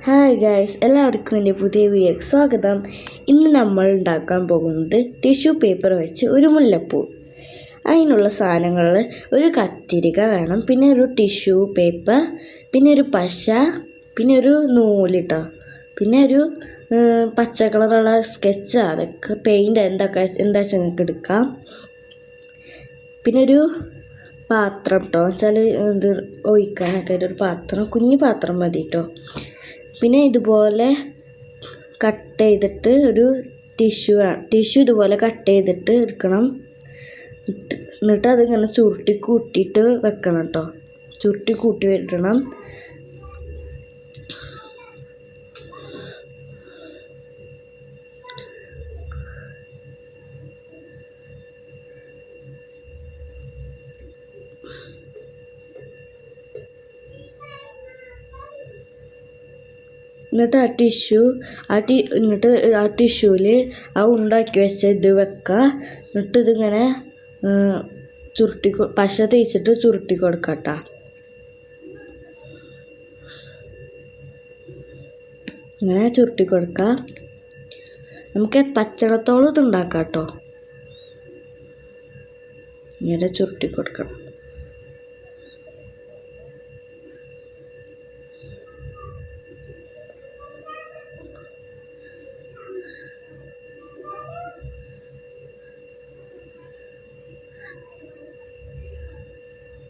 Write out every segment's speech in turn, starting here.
Hi guys, എല്ലാവർക്കും എൻ്റെ പുതിയ വീഡിയോയ്ക്ക് സ്വാഗതം. ഇന്ന് നമ്മൾ ഉണ്ടാക്കാൻ പോകുന്നത് ടിഷ്യൂ പേപ്പർ വെച്ച് ഒരു മുല്ലപ്പൂ. അതിനുള്ള സാധനങ്ങൾ ഒരു കത്തിരിക വേണം, പിന്നെ ഒരു ടിഷ്യൂ പേപ്പർ, പിന്നെ ഒരു പശ, പിന്നെ ഒരു നൂലിട്ടോ, പിന്നെ ഒരു പച്ച കളറുള്ള സ്കെച്ച്, അതൊക്കെ പെയിൻറ്റ് എന്താ വെച്ചാൽ നിങ്ങൾക്ക് എടുക്കാം. പിന്നെ ഒരു പാത്രം കേട്ടോ, വെച്ചാൽ ഇത് ഒഴിക്കാനൊക്കെ ആയിട്ട് ഒരു പാത്രം, കുഞ്ഞു പാത്രം മതി കേട്ടോ. പിന്നെ ഇതുപോലെ കട്ട് ചെയ്തിട്ട് ഒരു ടിഷ്യൂ ഇതുപോലെ കട്ട് ചെയ്തിട്ട് എടുക്കണം. എന്നിട്ട് അതിങ്ങനെ ചുരുട്ടി കൂട്ടിയിട്ട് വെക്കണം കേട്ടോ. ചുരുട്ടി കൂട്ടി ഇടണം. എന്നിട്ട് ആ ടിഷ്യൂവിൽ ആ ഉണ്ടാക്കി വെച്ച ഇത് വെക്കുക. എന്നിട്ട് ഇതിങ്ങനെ പശ തേച്ചിട്ട് ചുരുട്ടി കൊടുക്കാം കേട്ടോ. ഇങ്ങനെ ചുരുട്ടി കൊടുക്കുക. നമുക്ക് പച്ചടത്തോളം ഇത് ഉണ്ടാക്കാം കേട്ടോ. ഇങ്ങനെ ചുരുട്ടി കൊടുക്കണം.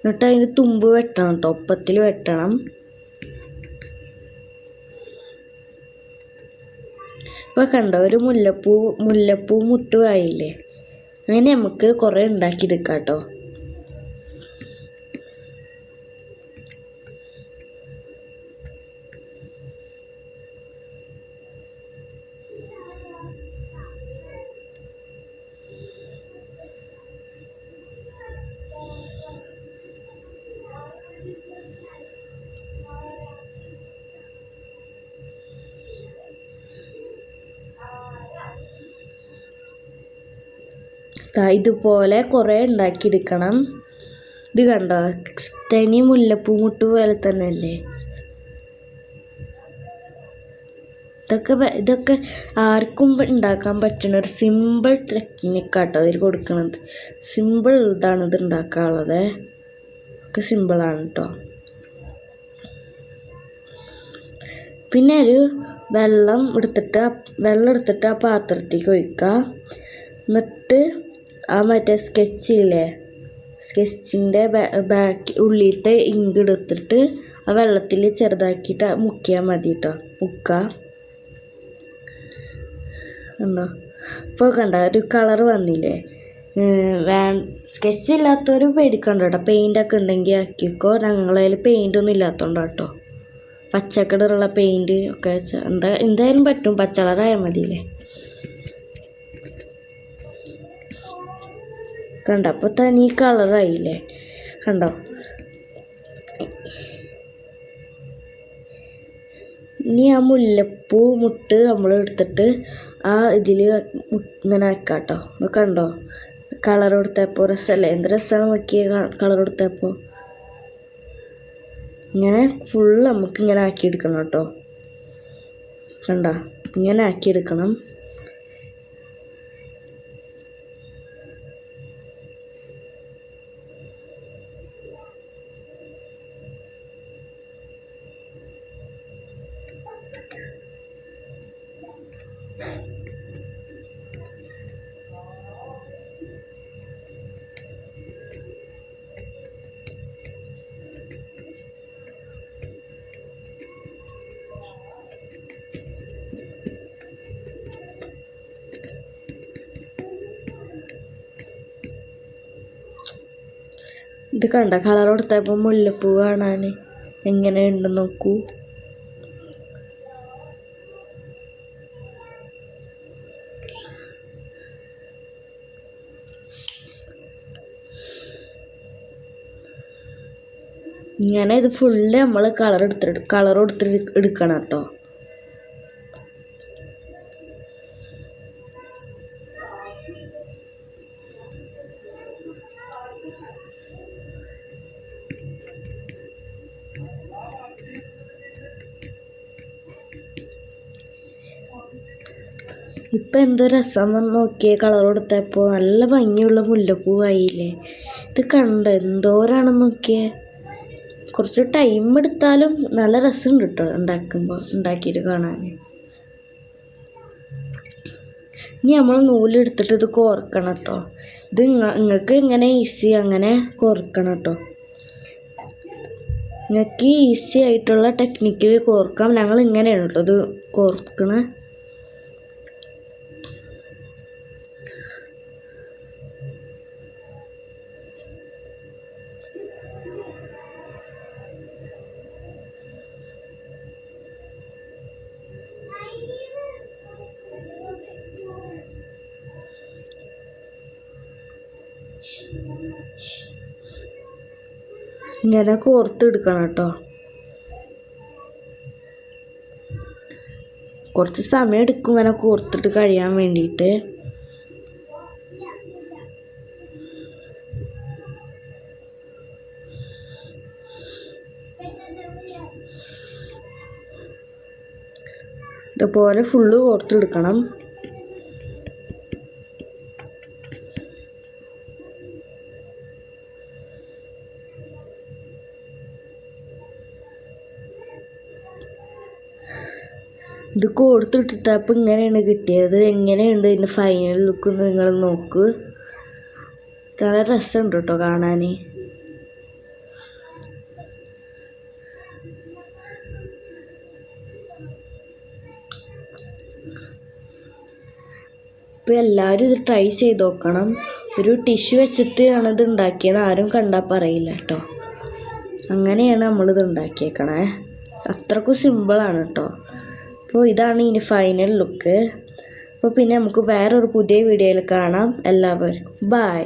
എന്നിട്ട് അതിന് തുമ്പ് വെട്ടണം കേട്ടോ, ഒപ്പത്തിൽ വെട്ടണം. ഇപ്പോൾ കണ്ടോ, ഒരു മുല്ലപ്പൂ മുട്ടുമായില്ലേ. അങ്ങനെ നമുക്ക് കുറേ ഉണ്ടാക്കിയെടുക്കാം കേട്ടോ. ഇതുപോലെ കുറേ ഉണ്ടാക്കിയെടുക്കണം. ഇത് കണ്ടോ, തനി മുല്ലപ്പൂ മുട്ട് പോലെ തന്നെ അല്ലേ. ഇതൊക്കെ ആർക്കും ഉണ്ടാക്കാൻ പറ്റുന്ന ഒരു സിമ്പിൾ ടെക്നിക്കാട്ടോ ഇതിൽ കൊടുക്കുന്നത്. സിമ്പിൾ ഇതാണ് ഇത് ഉണ്ടാക്കാനുള്ളത്. ഒക്കെ സിമ്പിളാണ് കേട്ടോ. പിന്നെ ഒരു വെള്ളം എടുത്തിട്ട് ആ പാത്രത്തേക്ക് ഒഴിക്കുക. എന്നിട്ട് ആ മറ്റേ സ്കെച്ചിൻ്റെ ഉള്ളിലത്തെ ഇങ്ക് എടുത്തിട്ട് ആ വെള്ളത്തിൽ ചെറുതാക്കിയിട്ട് മുക്കിയാൽ മതി കേട്ടോ. കണ്ടോ, ഇപ്പോൾ കണ്ട ഒരു കളർ വന്നില്ലേ. സ്കെച്ച് ഇല്ലാത്തവർ പേടിക്കണ്ട കേട്ടോ. പെയിൻ്റൊക്കെ ഉണ്ടെങ്കിൽ ആക്കിക്കോ. ഞങ്ങളതിൽ പെയിൻ്റൊന്നും ഇല്ലാത്തതുകൊണ്ടോ കേട്ടോ. പച്ച കളറുള്ള പെയിൻറ്റ് ഒക്കെ എന്തായാലും പറ്റും, പച്ച കളറായാൽ മതിയില്ലേ. കണ്ടോ, അപ്പോൾ തനി കളറായില്ലേ. കണ്ടോ, ഇനി ആ മുല്ലപ്പൂ മുട്ട് നമ്മൾ എടുത്തിട്ട് ആ ഇതിൽ ഇങ്ങനെ വെക്കാം കേട്ടോ. കണ്ടോ, കളർ കൊടുത്തപ്പോൾ രസമല്ലേ, എന്ത് രസമാണ് നോക്കിയ കളർ കൊടുത്തപ്പോൾ. ഇങ്ങനെ ഫുൾ നമുക്ക് ഇങ്ങനെ ആക്കിയെടുക്കണം കേട്ടോ. കണ്ടോ, ഇങ്ങനെ ആക്കിയെടുക്കണം. ഇത് കണ്ട, കളർ കൊടുത്തപ്പോൾ മുല്ലപ്പൂ കാണാൻ എങ്ങനെയുണ്ടെന്ന് നോക്കൂ. ഇങ്ങനെ ഇത് ഫുള്ള് നമ്മൾ കളർ കൊടുത്തിട്ട് എടുക്കണം കേട്ടോ. ഇപ്പം എന്ത് രസം വന്ന് നോക്കിയേ, കളർ കൊടുത്തപ്പോൾ നല്ല ഭംഗിയുള്ള മുല്ലപ്പൂവായില്ലേ. ഇത് കണ്ട് എന്തോരാണെന്ന് നോക്കിയേ. കുറച്ച് ടൈം എടുത്താലും നല്ല രസമുണ്ട് കേട്ടോ ഉണ്ടാക്കിയിട്ട് കാണാൻ. ഇനി നമ്മൾ നൂലെടുത്തിട്ട് ഇത് കോർക്കണം കേട്ടോ. ഇത് നിങ്ങൾക്ക് ഇങ്ങനെ ഈസി അങ്ങനെ കോർക്കണം കേട്ടോ. നിങ്ങൾക്ക് ഈസി ആയിട്ടുള്ള ടെക്നിക്കിൽ കോർക്കാം. ഞങ്ങൾ ഇങ്ങനെയാണ് കേട്ടോ ഇത് കോർക്കണേ. ഇങ്ങനെ കോർത്തെടുക്കണം കേട്ടോ. കുറച്ച് സമയം എടുക്കും ഇങ്ങനെ കോർത്തിട്ട് കഴിയാൻ വേണ്ടിയിട്ട്. ഇതുപോലെ ഫുള്ള് കോർത്തെടുക്കണം. ഇത് കൊടുത്തിട്ടപ്പോൾ ഇങ്ങനെയാണ് കിട്ടിയത്. എങ്ങനെയുണ്ട് ഇതിൻ്റെ ഫൈനൽ ലുക്ക് നിങ്ങൾ നോക്ക്. നല്ല രസമുണ്ട് കേട്ടോ കാണാൻ. ഇപ്പോൾ എല്ലാവരും ഇത് ട്രൈ ചെയ്ത് നോക്കണം. ഒരു ടിഷ്യൂ വെച്ചിട്ടാണ് ഇത് ഉണ്ടാക്കിയത്, ആരും കണ്ടാൽ പറയില്ല കേട്ടോ. അങ്ങനെയാണ് നമ്മളിത് ഉണ്ടാക്കിയേക്കണേ. അത്രക്കും സിമ്പിളാണ് കേട്ടോ. അപ്പോൾ ഇതാണ് ഇനി ഫൈനൽ ലുക്ക്. അപ്പോൾ പിന്നെ നമുക്ക് വേറൊരു പുതിയ വീഡിയോയിൽ കാണാം. എല്ലാവർക്കും ബൈ.